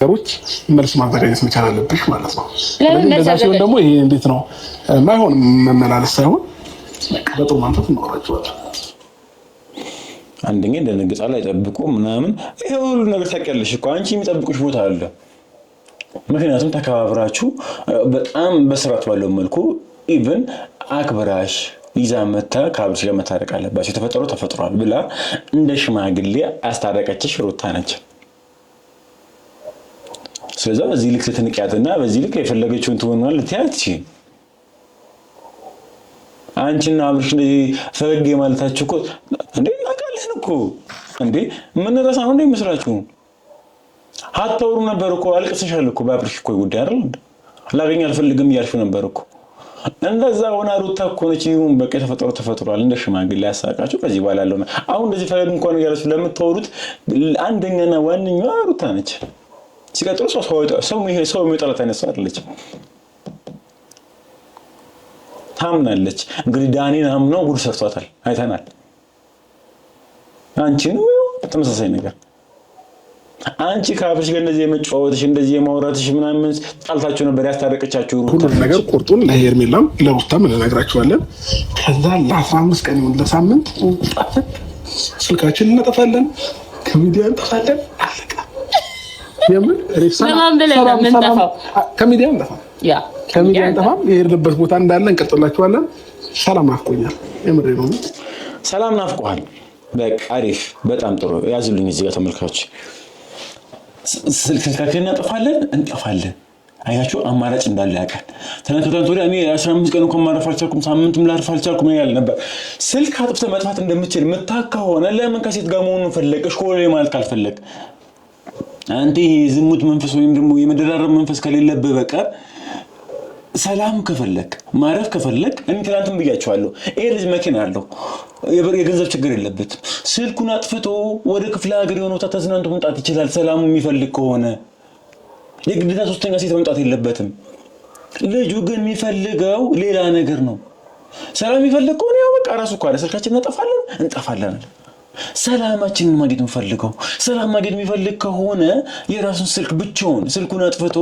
ነገሮች መልስ ማዘጋጀት መቻል አለብሽ ማለት ነው። ለዛ ሲሆን ደግሞ ይሄ እንዴት ነው ማይሆን መመላለስ ሳይሆን በጥሩ መንፈስ እናወራቸዋለን። አንደኛ እንደነገጻላ አይጠብቁ ምናምን ይሄ ሁሉ ነገር ታውቂያለሽ እኮ አንቺ የሚጠብቁሽ ቦታ አለ። ምክንያቱም ተከባብራችሁ በጣም በስርዓት ባለው መልኩ ኢቭን አክብራሽ ይዛ መታ ከአብርሽ ጋር መታረቅ አለባችሁ። ተፈጥሯል ብላ እንደ ሽማግሌ አስታረቀችሽ ሩታ ነች። ስለዚህ በዚህ ልክ ልትንቂያትና በዚህ ልክ የፈለገችውን ትሆናል ልትያትቺ አንቺና አብርሽ እንደዚህ ፈገግ ማለታችሁ እኮ እንዴ አቃለን እኮ እንዴ ምን ረሳው እንዴ መስራችሁ አታውሩ ነበር እኮ አልቅሰሻል እኮ በአብርሽ እኮ ጉዳይ አይደል ላገኝ አልፈልግም እያልሽ ነበር እኮ እንደዛ ሆና ሩታ እኮ ነች ይሁን በቃ ተፈጥሯል እንደ ሽማግሌ ያሳቃችሁ ከዚህ በኋላ ያለው አሁን እንደዚህ ፈገግ እንኳን ያለሽ ለምትወሩት አንደኛና ዋንኛዋ ሩታ ነች። ሲቀጥሉ ሰው የሚጠላት አይነት አይደለች። ታምናለች እንግዲህ ዳኒን አምነው ጉድ ሰርቷታል አይተናል። አንቺንም ተመሳሳይ ነገር አንቺ ከአብርሽ ጋር እንደዚህ የመጫወትሽ እንደዚህ የማውራትሽ ምናምን ጣልታችሁ ነበር ያስታረቀቻችሁ ሩታ ነገር ቁርጡን ለሄርሜላም ለሩታም እንነግራችኋለን። ከዛ ለ15 ቀን ይሁን ለሳምንት ስልካችንን እናጠፋለን ከሚዲያ እንጠፋለን አለቀ። የምን ለማን ብለን እንጠፋው ከሚዲያ እንጠፋም የሄድንበት ቦታ እንዳለ እንቀጥላችኋለን። ሰላም ናፍቆኛል የምሬ ነው። ሰላም ናፍቆሃል በቃ አሪፍ በጣም ጥሩ ያዙልኝ እዚህ ጋር ተመልካቾች ስልካችንን እንጠፋለን አያችሁ አማራጭ እንዳለ ያውቃል። ተነከታን ወዲያ እኔ 15 ቀን እንኳን ማረፍ አልቻልኩም ሳምንትም ላርፍ አልቻልኩም ያለ ነበር። ስልክ አጥፍተህ መጥፋት እንደምትችል መታካ ሆነ ለምን ከሴት ጋር መሆኑን ፈለግሽ ኮሌ ማለት ካልፈለግ አንተ ዝሙት መንፈስ ወይም ደግሞ የመደራረብ መንፈስ ከሌለብህ በቀር ሰላም ከፈለክ ማረፍ ከፈለክ እንትላንተም ብያቸዋለሁ ይሄ ልጅ መኪና አለው የገንዘብ ችግር የለበትም። ስልኩን አጥፍቶ ወደ ክፍለ ሀገር የሆነው ተዝናንቶ መምጣት ይችላል። ሰላሙ የሚፈልግ ከሆነ የግዴታ ሶስተኛ ሴት መምጣት የለበትም። ልጁ ግን የሚፈልገው ሌላ ነገር ነው። ሰላም የሚፈልግ ከሆነ ያው በቃ ራሱ እኮ አለ ስልካችንን እንጠፋለን ሰላማችንን ማግኘት እንፈልገው። ሰላም ማግኘት የሚፈልግ ከሆነ የራሱን ስልክ ብቻውን ስልኩን አጥፍቶ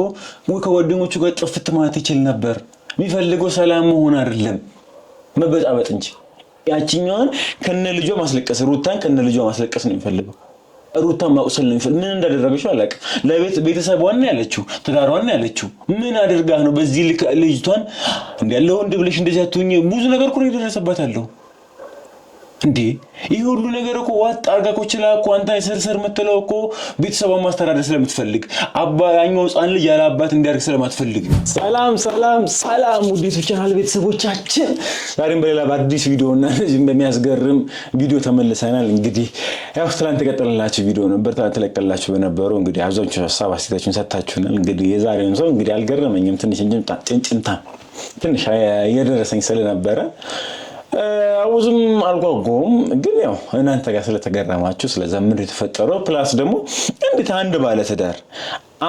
ወይ ከጓደኞቹ ጋር ጥፍት ማለት ይችል ነበር። የሚፈልገው ሰላም መሆን አይደለም መበጣበጥ እንጂ ያቺኛውን ከነ ልጇ ማስለቀስ ሩታን ከነ ልጇ ማስለቀስ ነው የሚፈልገው። ሩታን ማቁሰል ነው የሚፈልገው። ምን እንዳደረገችው አላውቅም። ለቤተሰቧን ያለችው ትዳሯን ያለችው ምን አድርጋ ነው በዚህ ልጅቷን እንዲያለው ወንድ ብለሽ እንደዚህ አትሁኝ ብዙ ነገር እኮ ይደረሰባት አለው እንዴ ይሄ ሁሉ ነገር እኮ ዋጥ አርጋ እኮ ይችላል እኮ አንተ አይሰርሰር መተለው እኮ ቤተሰቧን ማስተዳደር ስለምትፈልግ አባያኛው ህፃን ልጅ ያለ አባት እንዲያርግ ስለማትፈልግ። ሰላም ውዴት ቻናል ቤተሰቦቻችን ዛሬም በሌላ በአዲስ ቪዲዮና እዚህ በሚያስገርም ቪዲዮ ተመልሰናል። እንግዲህ ያው ትላንት ተቀጥለላችሁ ቪዲዮ ነበር ተለቀቀላችሁ በነበረው እንግዲህ አብዛኞቹ ሀሳብ አስተያየታችሁን ሰጣችሁናል። እንግዲህ የዛሬውን ሰው እንግዲህ አልገረመኝም ትንሽ ጭንጭንታ ትንሽ የደረሰኝ ስለነበረ አውዝም አልጓጓም ግን ያው እናንተ ጋር ስለተገረማችሁ ስለዛ ምን የተፈጠረው ፕላስ ደግሞ እንዴት አንድ ባለ ትዳር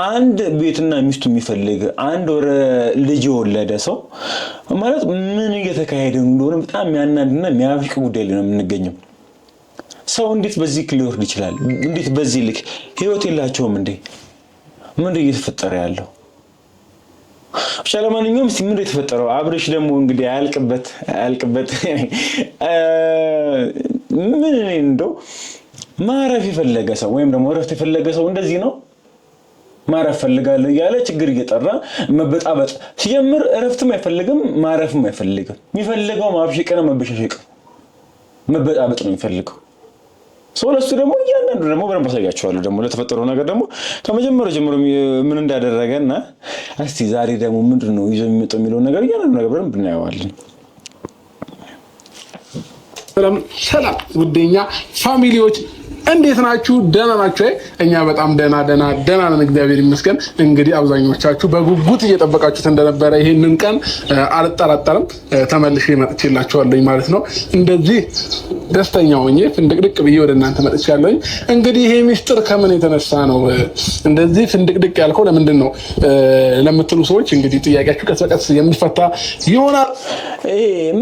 አንድ ቤትና ሚስቱ የሚፈልግ አንድ ወረ ልጅ ወለደ ሰው ማለት ምን እየተካሄደ እንደሆነ በጣም የሚያናድና የሚያብቅ ጉዳይ ላይ ነው የምንገኘው። ሰው እንዴት በዚህ ልክ ሊወርድ ይችላል? እንዴት በዚህ ልክ ህይወት የላቸውም እንዴ? ምን እየተፈጠረ ያለው? ሻለማንኛውም ምን የተፈጠረው አብርሽ ደግሞ እንግዲህ አያልቅበት ምን እንደው ማረፍ የፈለገ ሰው ወይም ደግሞ እረፍት የፈለገ ሰው እንደዚህ ነው ማረፍ ፈልጋለሁ ያለ ችግር እየጠራ መበጣበጥ ሲጀምር እረፍትም አይፈልግም ማረፍም አይፈልግም። የሚፈልገው ማብሸቅና መበሻሸቅ መበጣበጥ ነው የሚፈልገው። ሶለሱ ደግሞ ያንዳንዱ ደግሞ በደንብ አሳያችኋለሁ። ደግሞ ለተፈጠረው ነገር ደግሞ ከመጀመሪያው ጀምሮ ምን እንዳደረገና እስቲ ዛሬ ደግሞ ምንድነው ይዞ የሚመጣው የሚለው ነገር ያንዳንዱ ነገር በደንብ እናየዋለን። ሰላም ውዴኛ ፋሚሊዎች እንዴት ናችሁ? ደህና ናችሁ? እኛ በጣም ደህና ነን እግዚአብሔር ይመስገን። እንግዲህ አብዛኞቻችሁ በጉጉት እየጠበቃችሁት እንደነበረ ይሄንን ቀን አልጠራጠርም ተመልሼ መጥቼላችኋለሁ ማለት ነው። እንደዚህ ደስተኛ ሆኜ ፍንድቅድቅ ብዬ ወደ እናንተ መጥቻለሁ። እንግዲህ ይሄ ሚስጥር ከምን የተነሳ ነው እንደዚህ ፍንድቅድቅ ያልከው ለምንድን ነው ለምትሉ ሰዎች እንግዲህ ጥያቄያችሁ ቀስ በቀስ የሚፈታ ይሆናል።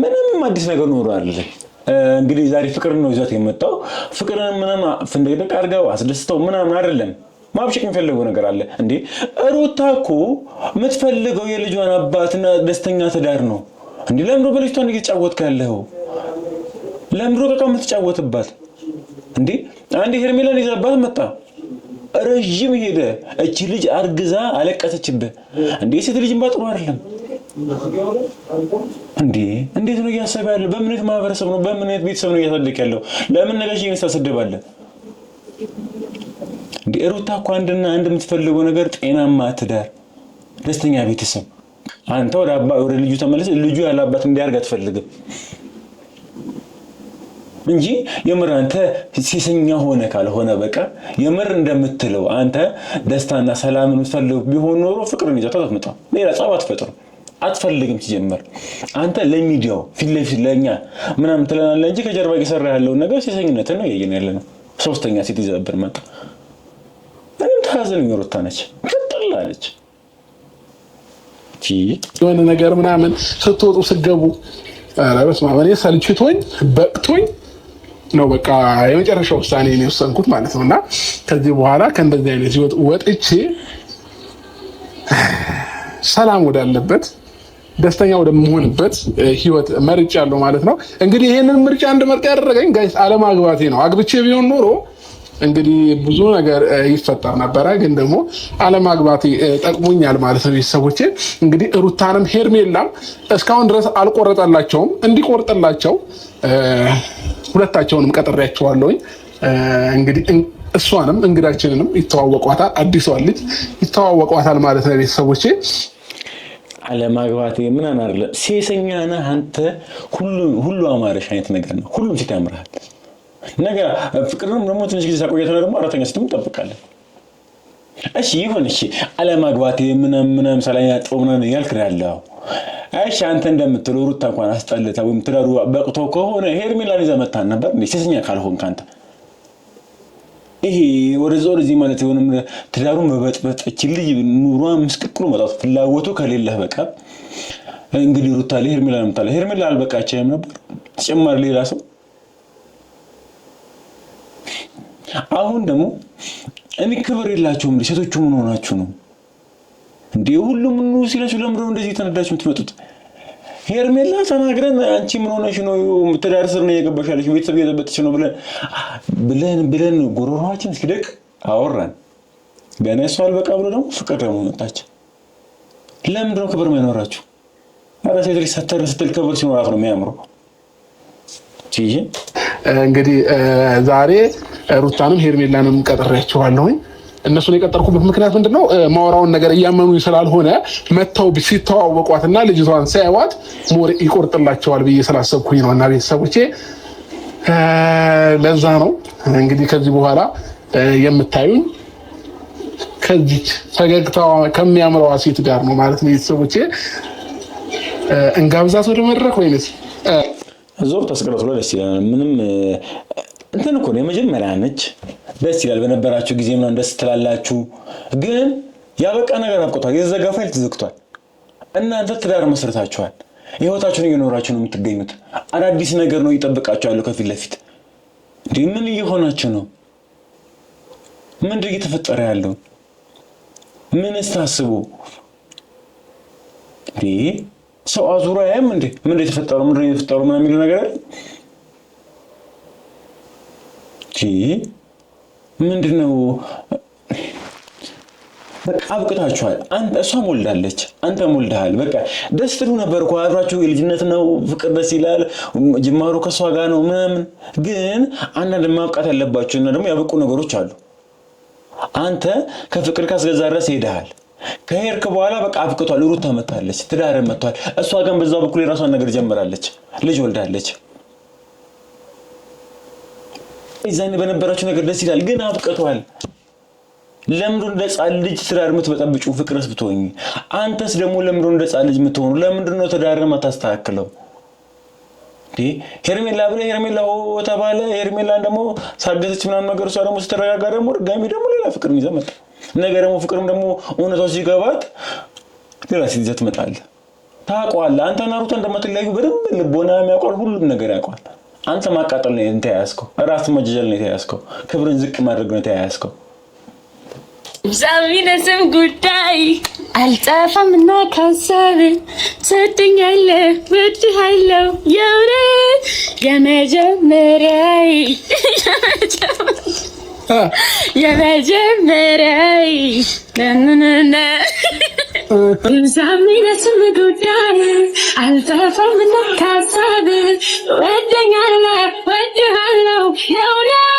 ምንም አዲስ ነገር ኖሮ አይደለም። እንግዲህ ዛሬ ፍቅር ነው ይዘት የመጣው ፍቅርን ምንም ፍንድቅድቅ አድርገው አስደስተው ምናምን አይደለም ማብሸቅ የሚፈልገው ነገር አለ እንዴ? ሩታ እኮ የምትፈልገው የልጇን አባትና ደስተኛ ትዳር ነው እንዴ? ለምሮ በልጅቷን እየተጫወትክ ያለው ለምሮ በቃ የምትጫወትባት እንዴ? አንዴ ሄርሜላን ይዛባት መጣ ረጅም ሄደ። እቺ ልጅ አርግዛ አለቀሰችብህ እንዴ? ሴት ልጅ ባጥሩ አይደለም እንዴ? እንዴት ነው እያሰበ ያለው? በምን ማህበረሰብ ነው በምን ቤተሰብ ነው እያሳደገ ያለው? ለምን ነገሽ ይነሳሰደባለህ እንዴ? ሩታ እኮ አንድና አንድ የምትፈልገው ነገር ጤናማ ትዳር፣ ደስተኛ ቤተሰብ። አንተ ወደ ልጁ ተመለስ። ልጁ ያላባት እንዲያርግ አትፈልግም እንጂ የምር አንተ ሲሰኛ ሆነ ካልሆነ በቃ የምር እንደምትለው አንተ ደስታና ሰላምን የምትፈልግ ቢሆን ኖሮ ፍቅርን ይዘህ አትመጣ። ሌላ ጸብ አትፈጥር አትፈልግም። ሲጀመር አንተ ለሚዲያው ፊት ለፊት ለኛ ምናምን ትለናለህ እንጂ ከጀርባ እየሰራ ያለውን ነገር ሲሰኝነት ነው ያየን ያለነው። ሶስተኛ ሴት ይዘብር መጣ። ምንም ታዘኝ ሩታ ነች ከተላለች የሆነ ነገር ምናምን ስትወጡ ስገቡ አላበስ ማመኔ ሰልችቶኝ በቅቶኝ ነው በቃ የመጨረሻው ውሳኔ ነው የወሰንኩት ማለት ነውና ከዚህ በኋላ ከእንደዚህ አይነት ህይወት ወጥቼ ሰላም ወዳለበት ደስተኛ ወደምሆንበት ህይወት መርጫለሁ ማለት ነው። እንግዲህ ይሄንን ምርጫ እንድመርጥ ያደረገኝ ጋይስ አለማግባቴ ነው። አግብቼ ቢሆን ኖሮ እንግዲህ ብዙ ነገር ይፈጠር ነበር፣ ግን ደግሞ አለማግባቴ ጠቅሞኛል ማለት ነው። ቤተሰቦቼ እንግዲህ ሩታንም ሄርሜላም እስካሁን ድረስ አልቆረጠላቸውም። እንዲቆርጥላቸው ሁለታቸውንም ቀጥሬያቸዋለሁኝ። እንግዲህ እሷንም እንግዳችንንም ይተዋወቋታል፣ አዲሷን ልጅ ይተዋወቋታል ማለት ነው። ቤተሰቦቼ አለማግባቴ ምን አናርለ ሴሰኛ ነህ አንተ። ሁሉ አማረሽ አይነት ነገር ነው። ሁሉም ሴት ያምራል። ነገ ፍቅርንም ደግሞ ትንሽ ጊዜ ሳቆየተና ደግሞ አራተኛ ስትም እንጠብቃለን። እሺ ይሁን። እሺ አለማግባቴ ምንም ሰላኛ ጦምነን ያልክራለው። እሺ አንተ እንደምትለው ሩታ እንኳን አስጠልታ ወይም ትዳሩ በቅቶ ከሆነ ሄርሜላን ይዘህ መጣን ነበር እንዴ? ሴሰኛ ካልሆንክ አንተ ይሄ ወደዚህ ማለት የሆነ ትዳሩን በበጥበጥ እቺ ልጅ ኑሯን ምስቅቅሉ መጣት ፍላጎቱ ከሌለህ በቃ እንግዲህ ሩታ ለሄርሜላ ምታለ ሄርሜላ አልበቃቸም ነበር ተጨማሪ ሌላ ሰው። አሁን ደግሞ እኔ ክብር የላችሁም እንዴ? ሴቶቹ ምን ሆናችሁ ነው እንዴ? ሁሉም ነው ሲላችሁ ለምን እንደዚህ ተነዳችሁ የምትመጡት? ሄርሜላ ተናግረን አንቺ ምን ሆነሽ ነው ትዳር ስር ነው የገባሽ ያለሽ ቤተሰብ እየዘበጥሽ ነው ብለን ጎሮሯችን እስኪደቅ አወራን። ገና እሷ አልበቃ ብሎ ደግሞ ፍቅር ደግሞ መጣች። ለምንድን ነው ክብር ማይኖራችሁ? አረ ሴት ልጅ ስትል ክብር ሲኖራት ነው የሚያምረው። እንግዲህ ዛሬ ሩታንም ሄርሜላንም ቀጥሬያቸዋለሁኝ። እነሱን የቀጠርኩበት ምክንያት ምንድነው? ማወራውን ነገር እያመኑኝ ስላልሆነ መተው ሲተዋወቋትና ልጅቷን ሳይዋት ሞር ይቆርጥላቸዋል ብዬ ስላሰብኩኝ ነው። እና ቤተሰቦቼ ለዛ ነው እንግዲህ ከዚህ በኋላ የምታዩኝ ከዚህ ፈገግታዋ ከሚያምረዋ ሴት ጋር ነው ማለት ነው። ቤተሰቦቼ እንጋብዛት ወደ መድረክ ወይንስ ዞር ተስቀረቱ? ደስ ይላል። ምንም እንትን እኮ ነው የመጀመሪያ ነች። ደስ ይላል። በነበራችሁ ጊዜ ምናምን ደስ ትላላችሁ። ግን ያበቃ ነገር አብቅቷል። የዘጋ ፋይል ተዘግቷል። እናንተ ትዳር መስርታችኋል። ህይወታችሁን እየኖራችሁ ነው የምትገኙት። አዳዲስ ነገር ነው እየጠበቃችሁ ያለው ከፊት ለፊት። እንዴ ምን እየሆናችሁ ነው? ምንድን እየተፈጠረ ያለው? ምንስ ታስቡ? እንዴ ሰው አዙራ ያም እንዴ ምን የተፈጠረው ምናምን የሚለው ነገር አለ። ምንድነው? በቃ አብቅታችኋል። አንተ እሷም ወልዳለች፣ አንተም ወልደሃል። በቃ ደስ ትሉ ነበር እኮ አብራችሁ። የልጅነት ነው ፍቅር፣ ደስ ይላል። ጅማሩ ከሷ ጋር ነው ምናምን። ግን አንዳንድ ማብቃት ያለባቸው እና ደግሞ ያበቁ ነገሮች አሉ። አንተ ከፍቅር ካስገዛ ድረስ ሄደሃል። ከሄድክ በኋላ በቃ አብቅቷል። ሩታ መጣለች፣ ትዳር መጥቷል። እሷ ግን በዛ በኩል የራሷን ነገር ጀምራለች፣ ልጅ ወልዳለች። ይዛኔ በነበራችሁ ነገር ደስ ይላል፣ ግን አብቅቷል። ለምንድን እንደ ጻል ልጅ ትዳር የምትበጠብጩ? ፍቅርስ ብትሆኚ አንተስ ደግሞ ለምንድን እንደ ጻል ልጅ የምትሆኑ? ለምንድን ነው ትዳርን ማታስተካክለው? ሄርሜላ ብለ ሄርሜላ ተባለ። ሄርሜላን ደግሞ ሳገዘች ምናምን ነገር እሷ ደግሞ ስትረጋጋ ደግሞ ድጋሚ ደግሞ ሌላ ፍቅር ይዘህ መጣ። ነገ ደግሞ ፍቅርም ደግሞ እውነታው ሲገባት ሌላ ሴት ይዘህ ትመጣለህ። ታውቀዋለህ። አንተና ሩታ እንደማትለያዩ በደንብ ልቦና የሚያውቀው ሁሉም ነገር ያውቀዋል። አንተ ማቃጠል ነው የተያያዝከው፣ ራስ መጀጀል ነው የተያያዝከው፣ ክብርን ዝቅ ማድረግ ነው የተያያዝከው። ዛሚነስም ጉዳይ አልጠፋምና ካሳብ ሰጥኛለ ወድሃለው የውረት የመጀመሪያይ ነነነ ዛሚነስም ጉዳይ አልጠፋምና ካሳብ ወድሃለው የውረት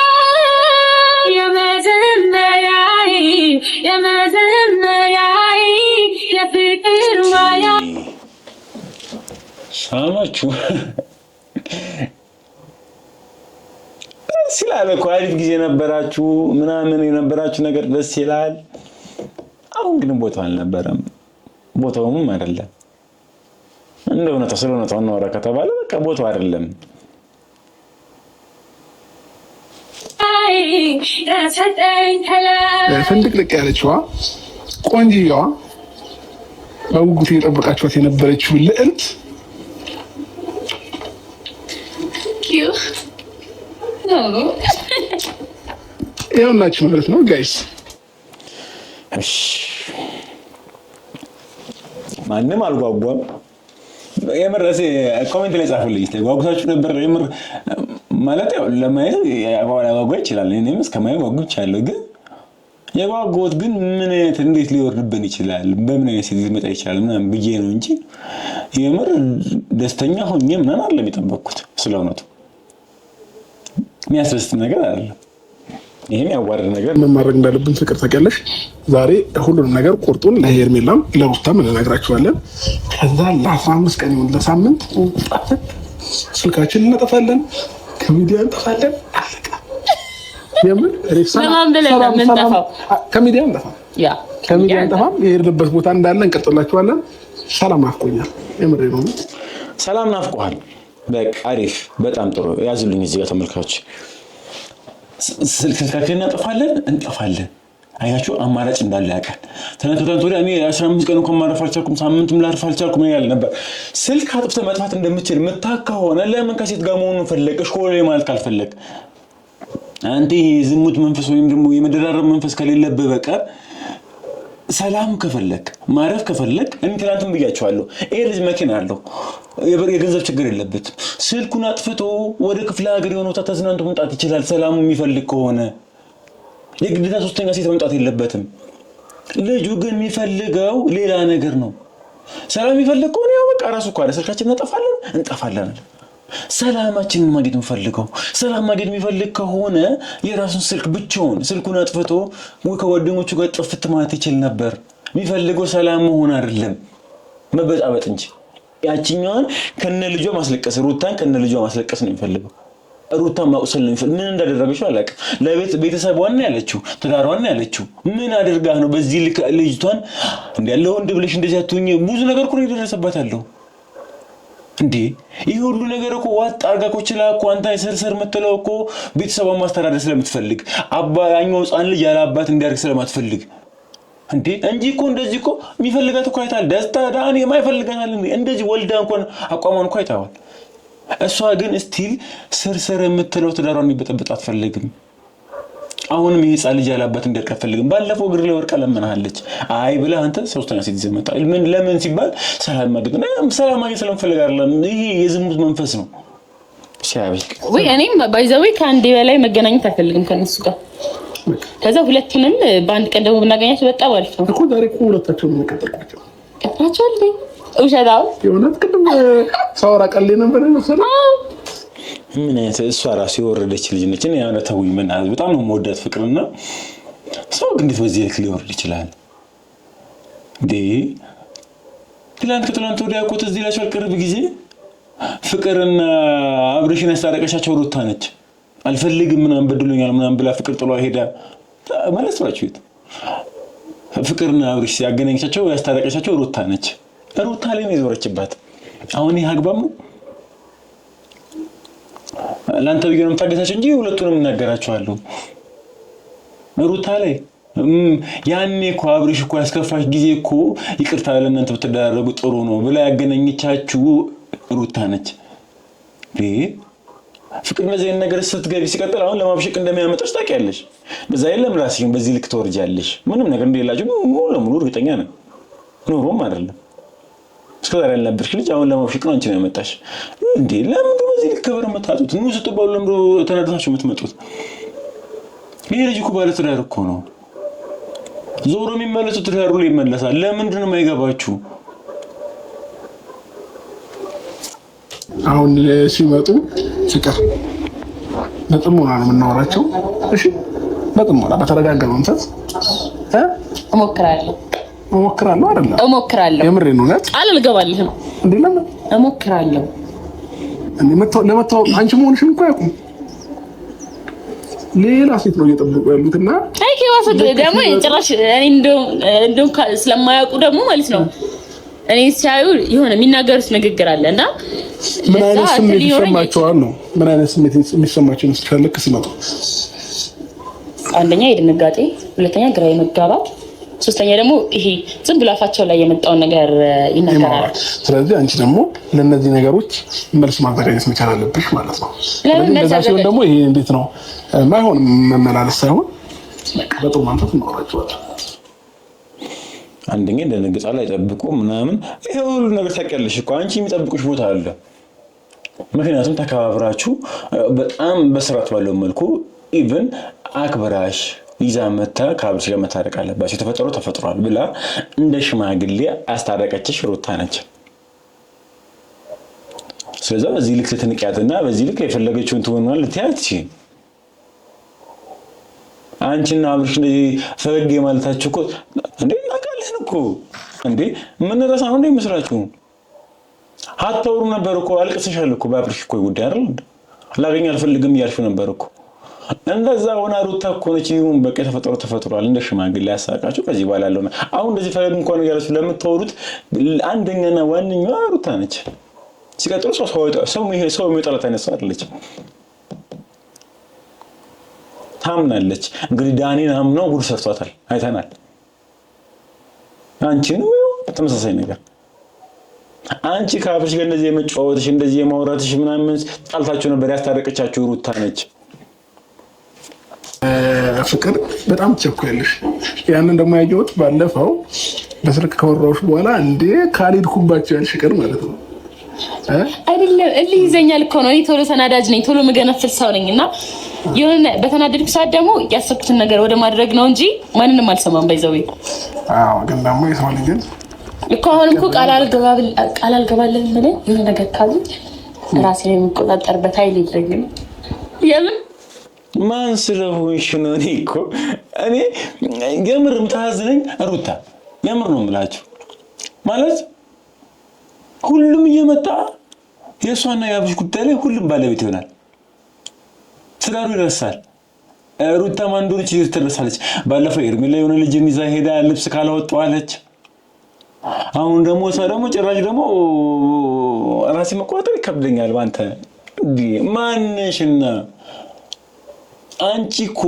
የመጀመሪያይ የፍቅር ማያ ሳማችሁ ሲላለ ኳሊቲ ጊዜ ነበራችሁ ምናምን የነበራችሁ ነገር ደስ ይላል። አሁን ግን ቦታው አልነበረም፣ ቦታውም አይደለም። እንደሆነ ተስሎነ ተወራ ከተባለ በቃ ቦታው አይደለም። ፍንድቅልቅ ያለችዋ ቆንጂዋ በጉጉት እየጠበቃችኋት የነበረችው ልዕልት ይኸውላችሁ ማለት ነው ጋይስ። ማንም አልጓጓም። የምር ኮሜንት ላይ ጻፉልኝ ጓጉታችሁ ነበር የምር ማለት ያው ለማየት ያጓጓ ይችላል። እኔም እስከማየው ጓጉቻለሁ። ግን የጓጉት ግን ምን አይነት እንዴት ሊወርድብን ይችላል በምን አይነት ሊመጣ ይችላል ምናምን ብዬ ነው እንጂ የምር ደስተኛ ሆኜ ምናምን አይደለም የጠበቅኩት። ስለሆነቱ የሚያስደስት ነገር አይደለም። ይሄን ያዋርድ ነገር ምን ማድረግ እንዳለብን ፍቅር ታውቂያለሽ። ዛሬ ሁሉንም ነገር ቁርጡን ለሄርሜላም ለሩታም እንነግራችኋለን። ከዛ ለ15 ቀን ይሁን ለሳምንት ስልካችን እናጠፋለን፣ ከሚዲያ እንጠፋለን። አለቀ። የምን ከሚዲያ እንጠፋ ከሚዲያ እንጠፋም። የሄድንበት ቦታ እንዳለ እንቀጥላችኋለን። ሰላም ናፍቆኛል። የምሬ ነው። ሰላም ናፍቆሃል። በቃ አሪፍ፣ በጣም ጥሩ። ያዙልኝ እዚህ ጋር ተመልካቾች። ስልካችንን እንጠፋለን። አያችሁ አማራጭ እንዳለ ያውቃል። ተነክተን ወዲያ እኔ 15 ቀን እንኳን ማረፍ አልቻልኩም፣ ሳምንትም ላርፍ አልቻልኩም ያለ ነበር። ስልክ አጥፍተህ መጥፋት እንደምትችል የምታውቅ ከሆነ ለምን ከሴት ጋር መሆኑን ፈለግሽ? ሆሌ ማለት ካልፈለግ አንተ የዝሙት መንፈስ ወይም ደግሞ የመደራረብ መንፈስ ከሌለብህ በቀር ሰላም ከፈለግ ማረፍ ከፈለግ እኔ ትናንትም ብያቸዋለሁ። ይሄ ልጅ መኪና አለው፣ የገንዘብ ችግር የለበትም። ስልኩን አጥፍቶ ወደ ክፍለ ሀገር የሆነ ቦታ ተዝናንቶ መምጣት ይችላል። ሰላሙ የሚፈልግ ከሆነ የግዴታ ሶስተኛ ሴት መምጣት የለበትም። ልጁ ግን የሚፈልገው ሌላ ነገር ነው። ሰላም የሚፈልግ ከሆነ ያው በቃ ራሱ እኮ ስልካችንን እንጠፋለን። ሰላማችንን ማግኘት የምፈልገው ሰላም ማግኘት የሚፈልግ ከሆነ የራሱን ስልክ ብቻውን ስልኩን አጥፍቶ ከጓደኞቹ ጋር ጥፍት ማለት ይችል ነበር። የሚፈልገው ሰላም መሆን አይደለም መበጣበጥ እንጂ። ያቺኛዋን ከነ ልጇ ማስለቀስ፣ ሩታን ከነ ልጇ ማስለቀስ ነው የሚፈልገው። ሩታን ማቁሰል ነው የሚፈልገው። ምን እንዳደረገችው አላውቅም። ለቤተሰቧን ያለችው ትዳሯን ያለችው ምን አድርጋ ነው በዚህ ልጅቷን እንዲያለው ወንድ ብለሽ እንደዚህ አትሁኝ። ብዙ ነገር እኮ ነው የደረሰባታለሁ እንዴ። ይሄ ሁሉ ነገር እኮ ዋጥ አርጋ እኮ ችላ እኮ አንተ ሰርሰር መተለው እኮ ቤተሰቧን ማስተዳደር ስለምትፈልግ ያኛው ሕፃን ልጅ ያለ አባት እንዲያርግ ስለማትፈልግ እንዴ እንጂ እኮ እንደዚህ እኮ የሚፈልጋት እኮ አይታል። ደስታ ዳን የማይፈልጋታል እንደዚህ ወልዳ እንኳን አቋሟን እኮ አይታዋል። እሷ ግን ስቲል ሰርሰር የምትለው ትዳሯን የሚበጠብጥ አትፈልግም። አሁንም ይሄ ሕፃን ልጅ ያለ አባት እንዲያርግ አትፈልግም። ባለፈው እግር ላይ ወርቃ ለምናለች። አይ ብላ አንተ ሶስተኛ ሴት ይዘህ መጣ። ለምን ሲባል ሰላም ማግኘት ስለምፈልግ አይደለም። ይሄ የዝሙት መንፈስ ነው። ሲያበቅ ወይ እኔም ባይዘዌ ከአንዴ በላይ መገናኘት አልፈልግም ከነሱ ጋር። ከዛ ሁለቱንም በአንድ ቀን ደግሞ ብናገኛቸው በጣም አሪፍ ነው እኮ። ዛሬ እኮ ሁለታቸውን እንቀጥላቸው ቀጥራቸዋል። ውሸታው የእውነት ቅድም ሳወራ ቀልድ ነበር መሰለኝ። ምን አይነት እሷ ራሱ የወረደች ልጅ ነች። እኔ ያው ተውኝ ምን አለ በጣም ነው የምወዳት ፍቅርና ሰው ግን እንዴት በዚህ ልክ ሊወርድ ይችላል እንዴ? ትላንት ወዲያ እኮ እዚህ ላይ ቅርብ ጊዜ ፍቅርና አብርሽን ያስታረቀሻቸው ሩታ ነች። አልፈልግም ምናምን በድሎኛል ምናምን ብላ ፍቅር ጥሏ ሄዳ ማለት ነው። ፍቅርና አብርሽ ያገናኘቻቸው ያስታረቀሻቸው ሩታ ነች። ሩታ ላይ ነው የዞረችባት። አሁን ይሄ አግባብ ነው? ላንተ ቢገርም ታገሳቸው እንጂ ሁለቱንም እናገራቸዋለሁ። ሩታ ላይ ያኔ እኮ አብርሽ እኮ ያስከፋሽ ጊዜ እኮ ይቅርታ ለእናንተ ብትደራረጉ ጥሩ ነው ብላ ያገናኘቻችሁ ሩታ ነች። ፍቅር እንደዚህ ነገር ስትገቢ ሲቀጥል አሁን ለማብሸቅ እንደሚያመጣሽ ታውቂያለሽ። በዛ የለም ራስሽን በዚህ ልክ ተወርጃለሽ። ምንም ነገር እንደሌላችሁ ሙሉ ለሙሉ እርግጠኛ ነኝ። ኑሮም አይደለም እስከዛሬ ያልነበርሽ ልጅ አሁን ለማብሸቅ ነው አንቺን ያመጣሽ እንዴ? ለምን በዚህ ልክ ከበር መታጡት? ኑ ስትባሉ ለምን ተናደታችሁ የምትመጡት? ይሄ ልጅ እኮ ባለ ትዳር እኮ ነው። ዞሮ የሚመለሱት ትዳሩ ላይ ይመለሳል። ለምንድን ነው የማይገባችሁ? አሁን ሲመጡ ፍቅር በጥሞና ነው የምናወራቸው። እሺ በጥሞና በተረጋጋ መንፈስ እሞክራለሁ አይደል? እሞክራለሁ። የምሬን ነው። ቃል አልገባልህም እንዴ? ለምን እሞክራለሁ? ለመታወቅ አንቺ መሆንሽን እኮ ያውቁ ሌላ ሴት ነው እየጠበቁ ያሉትና አይ ከዋስ ደግሞ ጭራሽ እኔ እንደው ስለማያውቁ ደግሞ ማለት ነው እኔ ሲያዩ የሆነ የሚናገሩት ንግግር አለና ምን አይነት ስሜት ይሰማቸዋል ነው? ምን አይነት ስሜት የሚሰማቸው ነው? ልክ ሲመጡ አንደኛ የድንጋጤ፣ ሁለተኛ ግራ የመጋባት፣ ሶስተኛ ደግሞ ይሄ ዝም ብሎ አፋቸው ላይ የመጣውን ነገር ይናገራሉ። ስለዚህ አንቺ ደግሞ ለነዚህ ነገሮች መልስ ማዘጋጀት መቻል አለብሽ ማለት ነው። እንደዛ ሲሆን ደግሞ ይሄ እንዴት ነው ማይሆን መመላለስ ሳይሆን በጥሩ መንፈስ እንኖራቸዋለን። አንደኛ እንደነገጻላ አይጠብቁ ምናምን ይሄ ሁሉ ነገር ታውቂያለሽ እኮ አንቺ የሚጠብቁሽ ቦታ አለ። ምክንያቱም ተከባብራችሁ በጣም በስርዓት ባለው መልኩ ኢቭን አክብራሽ ይዛ መታ ከአብርሽ ጋር መታረቅ አለባችሁ። የተፈጠረው ተፈጥሯል ብላ እንደ ሽማግሌ አስታረቀችሽ ሩታ ነች። ስለዚህ በዚህ ልክ ልትንቂያትና በዚህ ልክ የፈለገችውን ትሆናል ልትያት አንቺና አብርሽ እንደዚህ ፈገግ ማለታችሁ እኮ እንዴ እናውቃለን እኮ እንዴ ምን ረሳ ነው እንደሚመስላችሁ? አታውሩ ነበር እኮ አልቅሰሻል እኮ በአብርሽ እኮ ጉዳይ አይደል? ላገኝ አልፈልግም እያልሽው ነበር እኮ። እንደዛ ሆና ሩታ እኮ ነች ይሁን በቃ ተፈጥሯል እንደ ሽማግሌ ያሳቃችሁ። ከዚህ በኋላ ያለውና አሁን እንደዚህ ፈገግ እንኳን ያላችሁ ለምትወሩት አንደኛና ዋንኛዋ ሩታ ነች። ሲቀጥሉ ሰው የሚጠላት አይነት ሰው አይደለች። ታምናለች። እንግዲህ ዳኒን አምነው ጉድ ሰርቷታል አይተናል። አንቺንም ተመሳሳይ ነገር አንቺ ከአብርሽ ጋር እንደዚህ የመጫወትሽ እንደዚህ የማውራትሽ ምናምን ጣልታችሁ ነበር። ያስታረቀቻችሁ ሩታ ነች። ፍቅር በጣም ትቸኩያለሽ። ያንን ደግሞ ያየሁት ባለፈው በስልክ ከወራሁሽ በኋላ እንዴ ካልሄድኩባቸው ያልሽ ፍቅር ማለት ነው አይደለም። እልህ ይዘኛል እኮ ነው። እኔ ቶሎ ተናዳጅ ነኝ፣ ቶሎ መገነፍል ሰው ነኝና የሆነ በተናደድኩ ሰዓት ደግሞ ያሰብኩትን ነገር ወደ ማድረግ ነው እንጂ ማንንም አልሰማም። ባይዘው ግን ደግሞ የሰው ልጅ እኮ አሁንም እኮ ቃል አልገባልህም ብለህ የሆነ ነገር ካሉ ራሴን የምቆጣጠርበት ኃይል የለኝም። የምን ማን ስለሆንሽ ነው? እኔ የምር የምታዝነኝ ሩታ የምር ነው የምላችሁ ማለት ሁሉም እየመጣ የእሷና የአብርሽ ጉዳይ ላይ ሁሉም ባለቤት ይሆናል። ትዳሩ ይረሳል። ሩታ ማንዶች ትደርሳለች። ባለፈው ኤርሜላ የሆነ ልጅ ይዛ ሄዳ ልብስ ካላወጣዋለች። አሁን ደግሞ እሷ ደግሞ ጭራሽ ደግሞ ራሴ መቆጣጠር ይከብደኛል። ባንተ ማንሽና አንቺ እኮ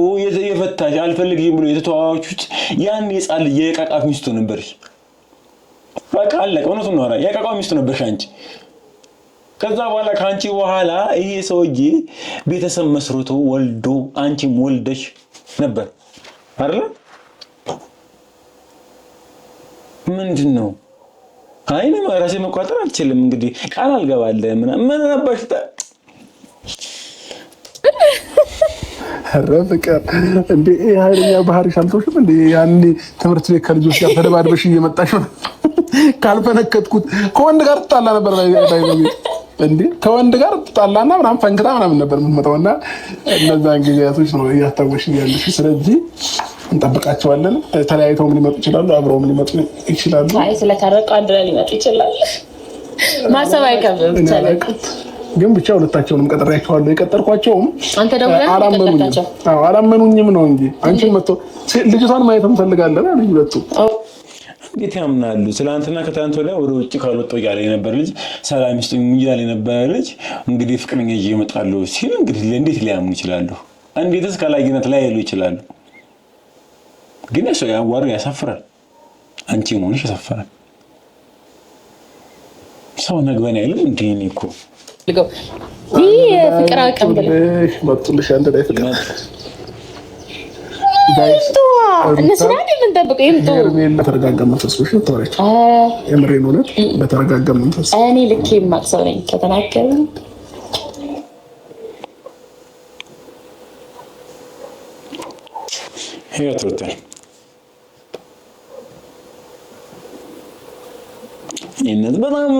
የፈታሽ አልፈልግም ብሎ የተተዋዋችሁት ያን የጻል የቃቃፍ ሚስቱ ነበርሽ። በቃ አለቀ። እውነቱን ነው። የቃቃፍ ሚስቱ ነበርሽ አንቺ። ከዛ በኋላ ከአንቺ በኋላ ይሄ ሰውዬ ቤተሰብ መስርቶ ወልዶ አንቺም ወልደሽ ነበር አይደል? ምንድን ነው? አይ ነው ራሴ መቆጣጠር አልችልም። እንግዲህ ቃል አልገባለህ ምን ነበር ፍቅር እንዴ ኃይለኛ ባህሪሽ አልተውሽም እንዴ? ያኔ ትምህርት ቤት ከልጆች ጋር ተደባድበሽ እየመጣሽ ካልፈነከትኩት ከወንድ ጋር ትጣላ ነበር እንዴ? ከወንድ ጋር ትጣላና ምናምን ፈንክታ ምናምን ነበር የምትመጣውና እነዛን ጊዜያቶች ነው እያስታወስሽ ያለሽ። ስለዚህ እንጠብቃቸዋለን። ተለያይተውም ሊመጡ ይችላሉ፣ አብረውም ሊመጡ ይችላሉ። አይ ስለታረቁ አንድ ላይ ሊመጡ ይችላሉ። ማሰብ አይከብድም። ግን ብቻ ሁለታቸውንም ቀጠሪያቸዋለሁ። የቀጠርኳቸውም አንተ ደግሞ አላመኑኝም ነው እንጂ አንቺን መጥቶ ልጅቷን ማየት እንፈልጋለን አሉ ሁለቱ። እንዴት ያምናሉ? ትናንትና ከትናንት ወዲያ ወደ ውጭ ካልወጣሁ እያለ የነበረ ልጅ ሰላም ይስጡኝ እያለ የነበረ ልጅ እንግዲህ ፍቅረኛ ይዤ እመጣለሁ ሲል እንግዲህ እንዴት ሊያምኑ ይችላሉ? እንዴትስ ካላየነት ላይ ያሉ ይችላሉ? ግን እሱ ያዋሩ ያሳፍራል። አንቺ መሆንሽ ያሳፍራል። ሰው ነግበን አይልም እንዴ? እኔ እኮ ፍቅር አቀም ብለሽ መጥቶልሽ አንድ ላይ ፍቅር እነሱ ላይ ምን ጠብቀው ይምጡ። በተረጋጋ መንፈስ ነው ተወራጭ። የምሬን እውነት በተረጋጋ መንፈስ እኔ ልክ የማቅሰው ነኝ ከተናገሩ ህይወት ወጣኝ። ይሄንን በጣም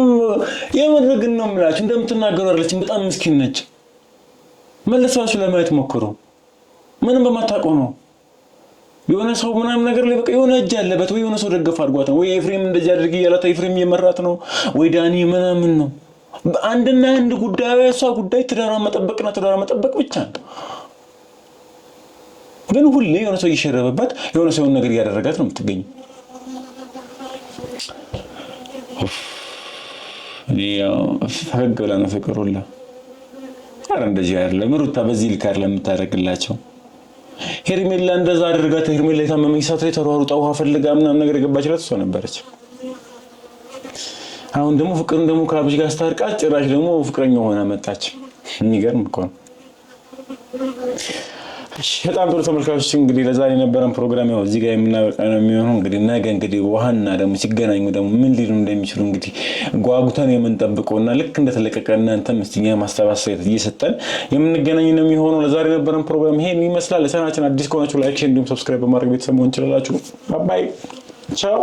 የምርግን ነው የምላችሁ። እንደምትናገሩ አይደለችም። በጣም ምስኪን ነች። መለሳችሁ ለማየት ሞክሩ። ምንም በማታውቀው ነው የሆነ ሰው ምናምን ነገር ላይ በቃ የሆነ እጅ ያለበት ወይ የሆነ ሰው ደገፍ አድርጓት ነው ወይ ኤፍሬም እንደዚህ አድርጊ ያላት ኤፍሬም እየመራት ነው ወይ ዳኒ ምናምን ነው። አንድና አንድ ጉዳዩ የሷ ጉዳይ ትዳሯን መጠበቅና ትዳሯን መጠበቅ ብቻ ነው። ግን ሁሌ የሆነ ሰው እየሸረበባት የሆነ ሰው ነገር እያደረጋት ነው የምትገኘው። ያው ፈገግ ብላ ነው ፍቅሩላ። አረ እንደዚህ አይደለም ሩታ በዚህ ልክ አይደለም የምታደርግላቸው። ሄርሜላ እንደዛ አድርጋት ሄርሜላ የታመመች ሰዓት ላይ ተሯሩጣ ውሃ ፈልጋ ምናምን ነገር የገባችላት እሷ ነበረች። አሁን ደግሞ ፍቅርን ደግሞ ከአብሽ ጋር ስታርቃት ጭራሽ ደግሞ ፍቅረኛው ሆና መጣች። የሚገርም እኮ ነው። በጣም ጥሩ ተመልካቾች እንግዲህ ለዛሬ የነበረን ፕሮግራም ያው እዚህ ጋር የምናበቃ ነው የሚሆነው። እንግዲህ ነገ እንግዲህ ውሃና ደግሞ ሲገናኙ ደግሞ ምን ሊሉ እንደሚችሉ እንግዲህ ጓጉተን የምንጠብቀውና ልክ እንደተለቀቀ እናንተም እስቲ ማስተባበያ እየሰጠን የምንገናኝ ነው የሚሆነው። ለዛሬ የነበረን ፕሮግራም ይሄን ይመስላል። ለቻናላችን አዲስ ከሆናችሁ ላይክ፣ ሼር እንዲሁም ሰብስክራይብ በማድረግ ቤተሰብ መሆን ትችላላችሁ። ባይ ቻው።